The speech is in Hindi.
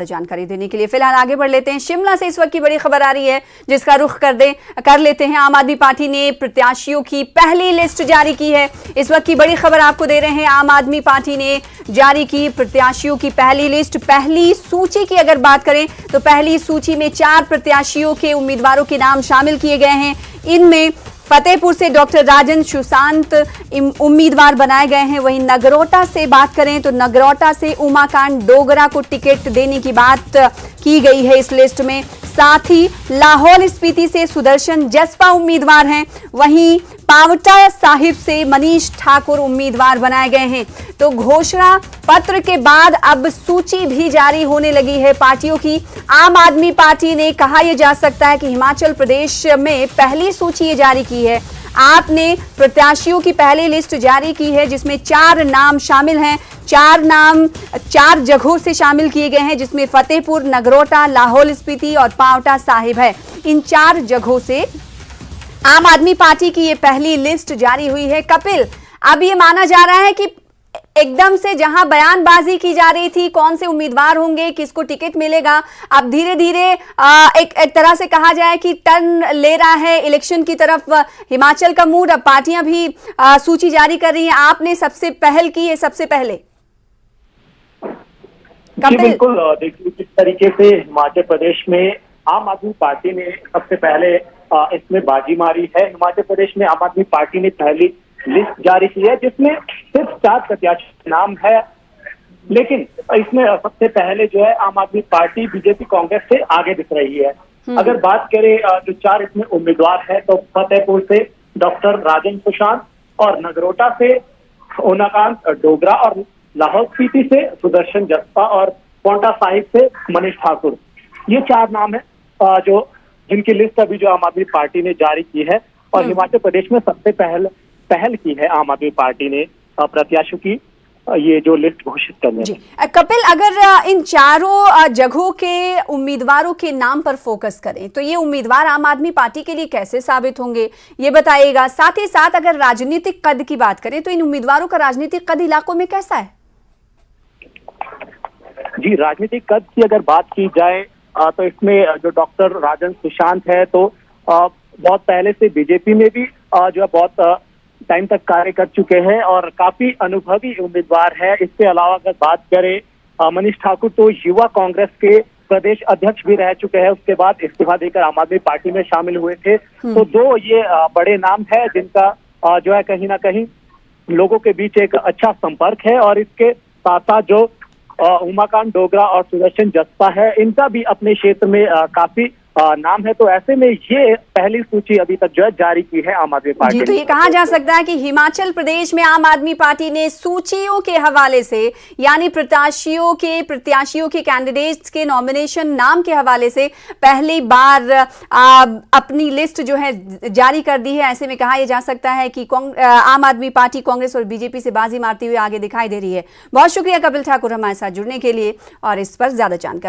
जानकारी देने के लिए फिलहाल आगे बढ़ लेते हैं। शिमला से इस वक्त की बड़ी खबर आ रही है जिसका रुख कर लेते हैं। आम आदमी पार्टी ने प्रत्याशियों की पहली लिस्ट जारी की है। इस वक्त की बड़ी खबर आपको दे रहे हैं। आम आदमी पार्टी ने जारी की प्रत्याशियों की पहली लिस्ट। पहली सूची की अगर बात करें तो पहली सूची में 4 प्रत्याशियों के उम्मीदवारों के नाम शामिल किए गए हैं। इनमें फतेहपुर से डॉक्टर राजन सुशांत उम्मीदवार बनाए गए हैं। वहीं नगरोटा से बात करें तो नगरोटा से उमाकांत डोगरा को टिकट देने की बात की गई है इस लिस्ट में। साथ ही लाहौल स्पीति से सुदर्शन जसपा उम्मीदवार हैं। वहीं पावटा साहिब से मनीष ठाकुर उम्मीदवार बनाए गए हैं। तो घोषणा पत्र के बाद अब सूची भी जारी होने लगी है पार्टियों की। आम आदमी पार्टी ने कहा यह जा सकता है कि हिमाचल प्रदेश में पहली सूची ये जारी की है। आपने प्रत्याशियों की पहली लिस्ट जारी की है जिसमें 4 नाम शामिल हैं। 4 नाम 4 जगहों से शामिल किए गए हैं जिसमें फतेहपुर, नगरोटा, लाहौल स्पीति और पावटा साहिब है। इन 4 जगहों से आम आदमी पार्टी की ये पहली लिस्ट जारी हुई है। कपिल, अब ये माना जा रहा है कि एकदम से जहां बयानबाजी की जा रही थी कौन से उम्मीदवार होंगे, किसको टिकट मिलेगा, अब धीरे धीरे एक तरह से कहा जाए कि टर्न ले रहा है इलेक्शन की तरफ हिमाचल का मूड। अब पार्टियां भी सूची जारी कर रही हैं। आपने सबसे पहल की है सबसे पहले। जी बिल्कुल, देखिए किस तरीके से हिमाचल प्रदेश में आम आदमी पार्टी ने सबसे पहले इसमें बाजी मारी है। हिमाचल प्रदेश में आम आदमी पार्टी ने पहली लिस्ट जारी की है जिसमें सिर्फ 4 प्रत्याशी के नाम है, लेकिन इसमें सबसे पहले जो है आम आदमी पार्टी बीजेपी कांग्रेस से आगे दिख रही है। अगर बात करें जो 4 इसमें उम्मीदवार है तो फतेहपुर से डॉक्टर राजन सुशांत और नगरोटा से उमाकांत डोगरा और लाहौल स्पीति से सुदर्शन जसपा और पावटा साहिब से मनीष ठाकुर। ये 4 नाम है जो जिनकी लिस्ट अभी जो आम आदमी पार्टी ने जारी की है। और हिमाचल प्रदेश में सबसे पहल की है आम आदमी पार्टी ने प्रत्याशियों की ये जो लिस्ट घोषित करने जी। कपिल, अगर इन चारों जगहों के उम्मीदवारों के नाम पर फोकस करें तो ये उम्मीदवार आम आदमी पार्टी के लिए कैसे साबित होंगे ये बताइएगा। साथ ही साथ अगर राजनीतिक कद की बात करें तो इन उम्मीदवारों का राजनीतिक कद इलाकों में कैसा है? जी, राजनीतिक कद की अगर बात की जाए तो इसमें जो डॉक्टर राजन सुशांत है तो बहुत पहले से बीजेपी में भी जो है बहुत टाइम तक कार्य कर चुके हैं और काफी अनुभवी उम्मीदवार है। इसके अलावा अगर बात करें मनीष ठाकुर तो युवा कांग्रेस के प्रदेश अध्यक्ष भी रह चुके हैं। उसके बाद इस्तीफा देकर आम आदमी पार्टी में शामिल हुए थे। तो 2 ये बड़े नाम है जिनका जो है कहीं ना कहीं लोगों के बीच एक अच्छा संपर्क है। और इसके साथ साथ जो उमाकांत डोगरा और सुदर्शन जसपा है इनका भी अपने क्षेत्र में काफी नाम है। तो ऐसे में ये पहली सूची अभी तक जो है जारी की है आम आदमी पार्टी। जी, तो ये कहा जा सकता है कि हिमाचल प्रदेश में आम आदमी पार्टी ने सूचियों के हवाले से यानी प्रत्याशियों के कैंडिडेट्स के नॉमिनेशन नाम के हवाले से पहली बार अपनी लिस्ट जो है जारी कर दी है। ऐसे में कहा यह जा सकता है कि आम आदमी पार्टी कांग्रेस और बीजेपी से बाजी मारती हुई आगे दिखाई दे रही है। बहुत शुक्रिया कपिल ठाकुर हमारे साथ जुड़ने के लिए और इस पर ज्यादा जानकारी